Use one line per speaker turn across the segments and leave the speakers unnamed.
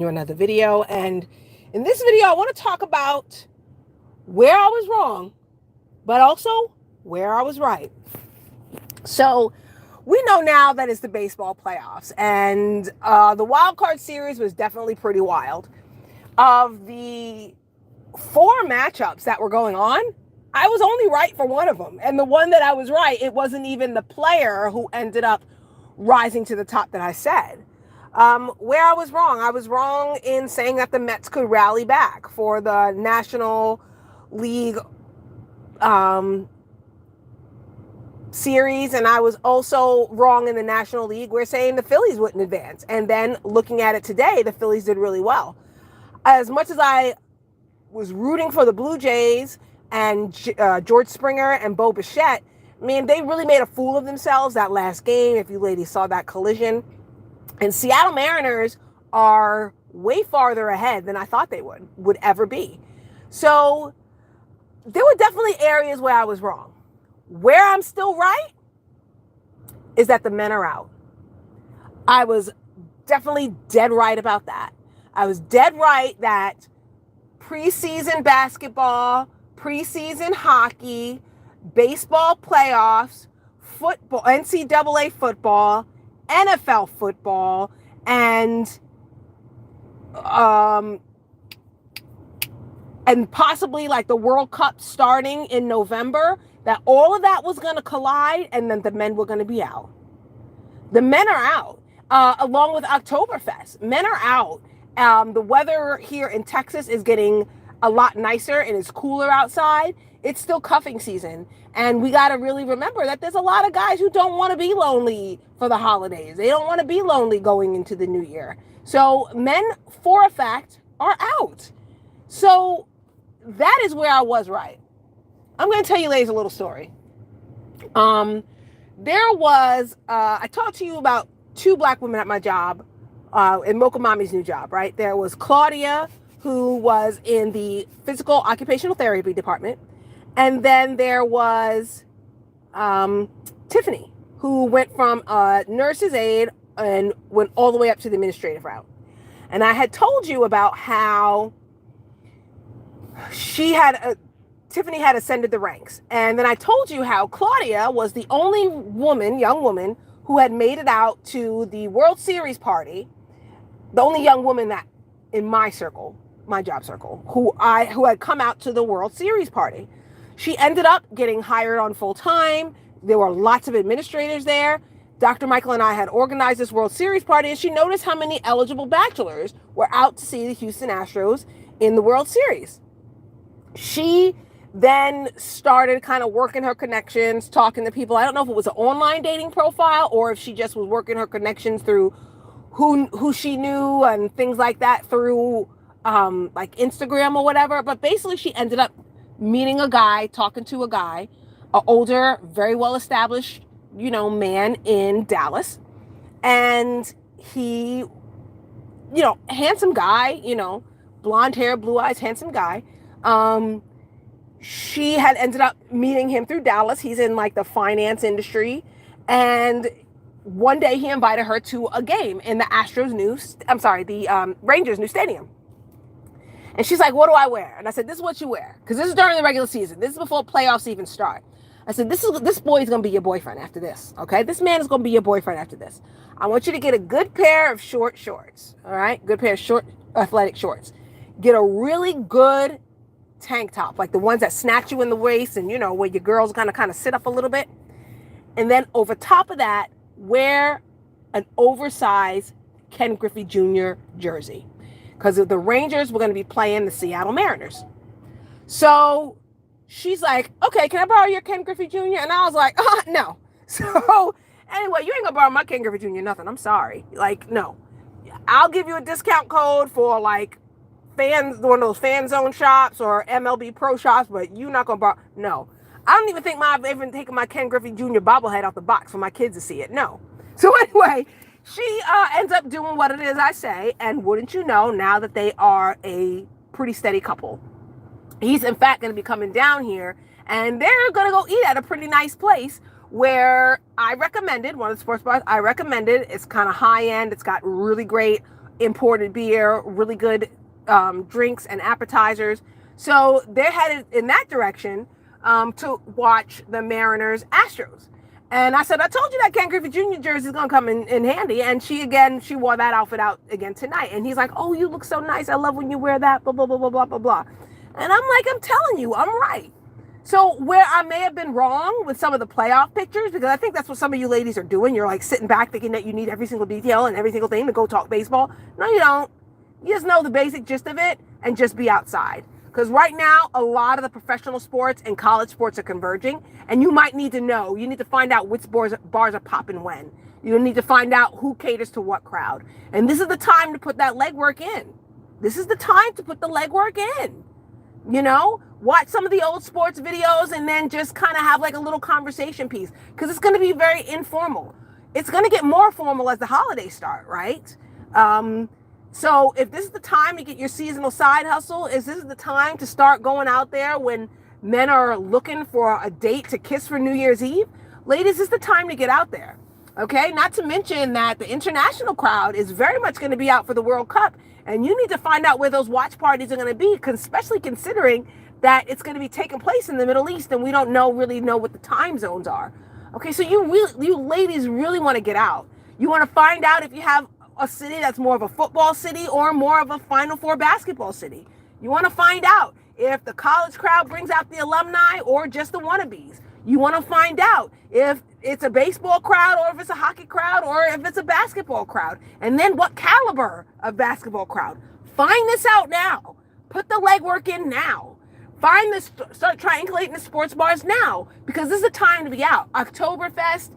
you another video. And in this video, I want to talk about where I was wrong, but also where I was right. So we know now that it's the baseball playoffs, and the wild card series was definitely pretty wild. Of the four matchups that were going on, I was only right for one of them. And the one that I was right, it wasn't even the player who ended up rising to the top that I said. Where I was wrong in saying that the Mets could rally back for the National League series, and I was also wrong in the National League. We're saying the Phillies wouldn't advance. And then looking at it today, the Phillies did really well. As much as I was rooting for the Blue Jays and George Springer and Bo Bichette, I mean, they really made a fool of themselves that last game, if you ladies saw that collision. And Seattle Mariners are way farther ahead than I thought they would ever be. So there were definitely areas where I was wrong. Where I'm still right is that the men are out. I was definitely dead right about that. I was dead right that preseason basketball, preseason hockey, baseball playoffs, football, NCAA football, NFL football, and possibly like the World Cup starting in November, that all of that was going to collide, and then the men were going to be out. The men are out, along with Oktoberfest. Men are out. The weather here in Texas is getting a lot nicer and it's cooler outside. It's still cuffing season. And we got to really remember that there's a lot of guys who don't want to be lonely for the holidays. They don't want to be lonely going into the new year. So men, for a fact, are out. So that is where I was right. I'm going to tell you ladies a little story. There was, I talked to you about two black women at my job, in Mocha Mommy's new job, right? There was Claudia, who was in the physical occupational therapy department. And then there was Tiffany, who went from a nurse's aide and went all the way up to the administrative route. And I had told you about how Tiffany had ascended the ranks. And then I told you how Claudia was the only young woman, who had made it out to the World Series party. The only young woman that in my circle, my job circle, who had come out to the World Series party. She ended up getting hired on full time. There were lots of administrators there. Dr. Michael and I had organized this World Series party, and she noticed how many eligible bachelors were out to see the Houston Astros in the World Series. She then started kind of working her connections, talking to people. I don't know if it was an online dating profile or if she just was working her connections through who she knew and things like that through like Instagram or whatever. But basically she ended up meeting a guy, talking to a guy, an older, very well established, man in Dallas. And he, handsome guy, blonde hair, blue eyes, handsome guy. She had ended up meeting him through Dallas. He's in like the finance industry. And one day he invited her to a game in the Rangers new stadium. And she's like, what do I wear? And I said, this is what you wear. Because this is during the regular season. This is before playoffs even start. I said, this boy is going to be your boyfriend after this. Okay? This man is going to be your boyfriend after this. I want you to get a good pair of short shorts. All right? Good pair of short athletic shorts. Get a really good tank top, like the ones that snatch you in the waist and, where your girls kind of sit up a little bit. And then over top of that, wear an oversized Ken Griffey Jr. jersey. Because the Rangers were going to be playing the Seattle Mariners. So she's like, okay, can I borrow your Ken Griffey Jr.? And I was like, no. So anyway, you ain't going to borrow my Ken Griffey Jr. nothing. I'm sorry. Like, no. I'll give you a discount code for like one of those fan zone shops or MLB Pro shops, but you're not going to borrow. No. I don't even think I've even taken my Ken Griffey Jr. bobblehead out the box for my kids to see it. No. So anyway, she ends up doing what it is I say, and wouldn't you know, now that they are a pretty steady couple, he's in fact going to be coming down here, and they're going to go eat at a pretty nice place where I recommended, one of the sports bars I recommended. It's kind of high end. It's got really great imported beer, really good drinks and appetizers. So they're headed in that direction to watch the Mariners Astros. And I said, I told you that Ken Griffey Jr. jersey is going to come in handy. And she wore that outfit out again tonight. And he's like, oh, you look so nice. I love when you wear that, blah, blah, blah, blah, blah, blah, blah. And I'm like, I'm telling you, I'm right. So where I may have been wrong with some of the playoff pictures, because I think that's what some of you ladies are doing. You're like sitting back thinking that you need every single detail and every single thing to go talk baseball. No, you don't. You just know the basic gist of it and just be outside. Because right now, a lot of the professional sports and college sports are converging. And you might need to know. You need to find out which bars are popping when. You need to find out who caters to what crowd. And this is the time to put that legwork in. This is the time to put the legwork in. You know, watch some of the old sports videos and then just kind of have like a little conversation piece. Because it's going to be very informal. It's going to get more formal as the holidays start, right? So if this is the time to get your seasonal side hustle, is this the time to start going out there when men are looking for a date to kiss for New Year's Eve? Ladies, this is the time to get out there. Okay, not to mention that the international crowd is very much going to be out for the World Cup. And you need to find out where those watch parties are going to be, especially considering that it's going to be taking place in the Middle East and we don't really know what the time zones are. Okay, so you ladies really want to get out. You want to find out if you have a city that's more of a football city or more of a Final Four basketball city. You want to find out if the college crowd brings out the alumni or just the wannabes. You want to find out if it's a baseball crowd or if it's a hockey crowd or if it's a basketball crowd. And then what caliber of basketball crowd. Find this out now. Put the legwork in now. Start triangulating the sports bars now, because this is the time to be out. Oktoberfest,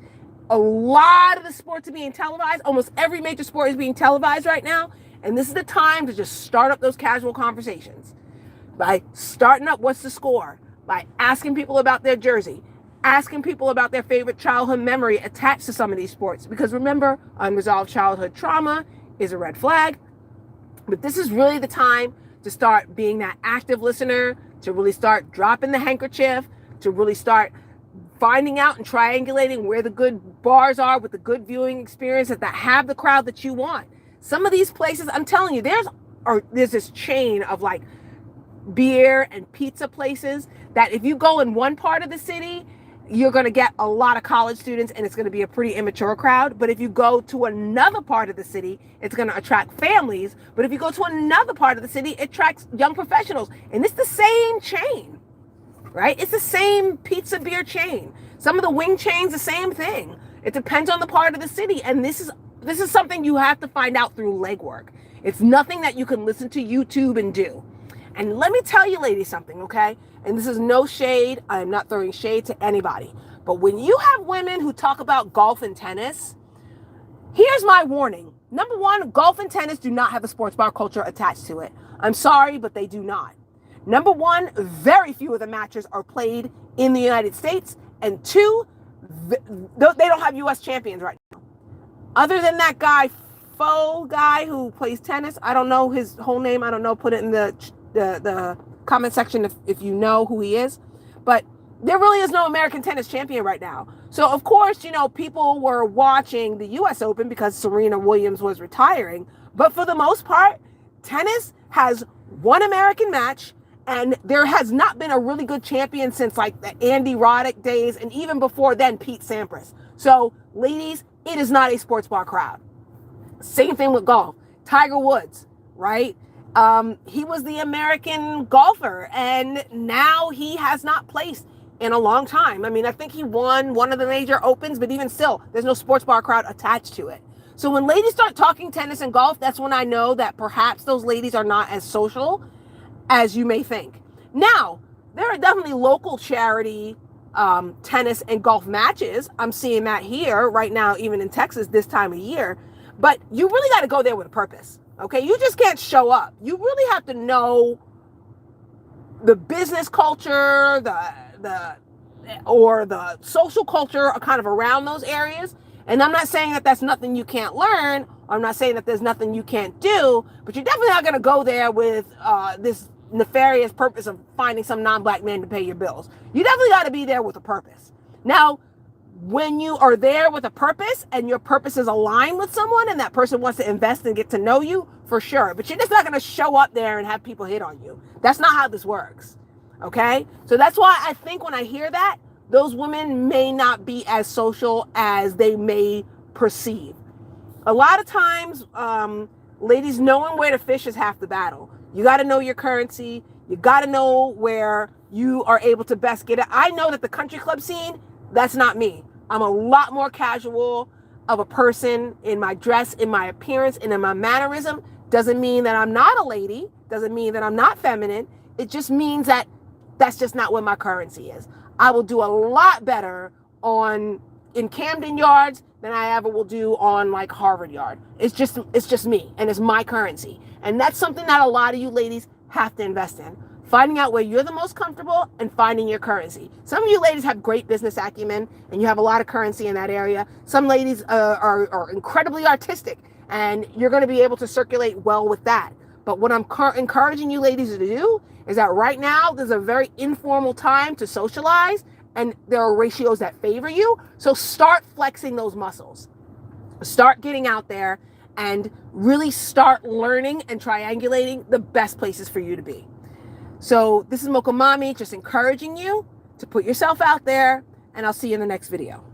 a lot of the sports are being televised. Almost every major sport is being televised right now. And this is the time to just start up those casual conversations. By starting up what's the score. By asking people about their jersey. Asking people about their favorite childhood memory attached to some of these sports. Because remember, unresolved childhood trauma is a red flag. But this is really the time to start being that active listener, to really start dropping the handkerchief, to really start finding out and triangulating where the good bars are with the good viewing experience that have the crowd that you want. Some of these places, I'm telling you, there's this chain of like beer and pizza places that if you go in one part of the city, you're going to get a lot of college students and it's going to be a pretty immature crowd. But if you go to another part of the city, it's going to attract families. But if you go to another part of the city, it attracts young professionals. And it's the same chain, right? It's the same pizza beer chain. Some of the wing chains, the same thing. It depends on the part of the city. And this is something you have to find out through legwork. It's nothing that you can listen to YouTube and do. And let me tell you, ladies, something, okay? And this is no shade. I am not throwing shade to anybody. But when you have women who talk about golf and tennis, here's my warning. Number one, golf and tennis do not have a sports bar culture attached to it. I'm sorry, but they do not. Number one, very few of the matches are played in the United States. And two, they don't have U.S. champions right now. Other than that faux guy who plays tennis, I don't know his whole name. I don't know. Put it in the comment section if you know who he is. But there really is no American tennis champion right now. So, of course, people were watching the U.S. Open because Serena Williams was retiring. But for the most part, tennis has one American match, and there has not been a really good champion since like the Andy Roddick days, and even before then, Pete Sampras. So, ladies, it is not a sports bar crowd. Same thing with golf. Tiger Woods, right? He was the American golfer, and now he has not placed in a long time. I mean, I think he won one of the major opens, but even still, there's no sports bar crowd attached to it. So when ladies start talking tennis and golf, that's when I know that perhaps those ladies are not as social as you may think. Now, there are definitely local charity tennis and golf matches. I'm seeing that here right now, even in Texas this time of year. But you really got to go there with a purpose. Okay, you just can't show up. You really have to know the business culture, the social culture kind of around those areas. And I'm not saying that that's nothing you can't learn. I'm not saying that there's nothing you can't do, but you're definitely not going to go there with this nefarious purpose of finding some non-black man to pay your bills. You definitely got to be there with a purpose. Now, when you are there with a purpose and your purpose is aligned with someone and that person wants to invest and get to know you, for sure. But you're just not going to show up there and have people hit on you. That's not how this works. Okay? So that's why I think when I hear that, those women may not be as social as they may perceive. A lot of times, ladies, knowing where to fish is half the battle. You got to know your currency. You got to know where you are able to best get it. I know that the country club scene, that's not me. I'm a lot more casual of a person in my dress, in my appearance, and in my mannerism. Doesn't mean that I'm not a lady. Doesn't mean that I'm not feminine. It just means that that's just not what my currency is. I will do a lot better in Camden Yards than I ever will do on like Harvard Yard. It's just me, and it's my currency. And that's something that a lot of you ladies have to invest in. Finding out where you're the most comfortable and finding your currency. Some of you ladies have great business acumen and you have a lot of currency in that area. Some ladies are incredibly artistic and you're going to be able to circulate well with that. But what I'm encouraging you ladies to do is that right now there's a very informal time to socialize and there are ratios that favor you. So start flexing those muscles. Start getting out there and really start learning and triangulating the best places for you to be. So this is Mocha Mommy just encouraging you to put yourself out there, and I'll see you in the next video.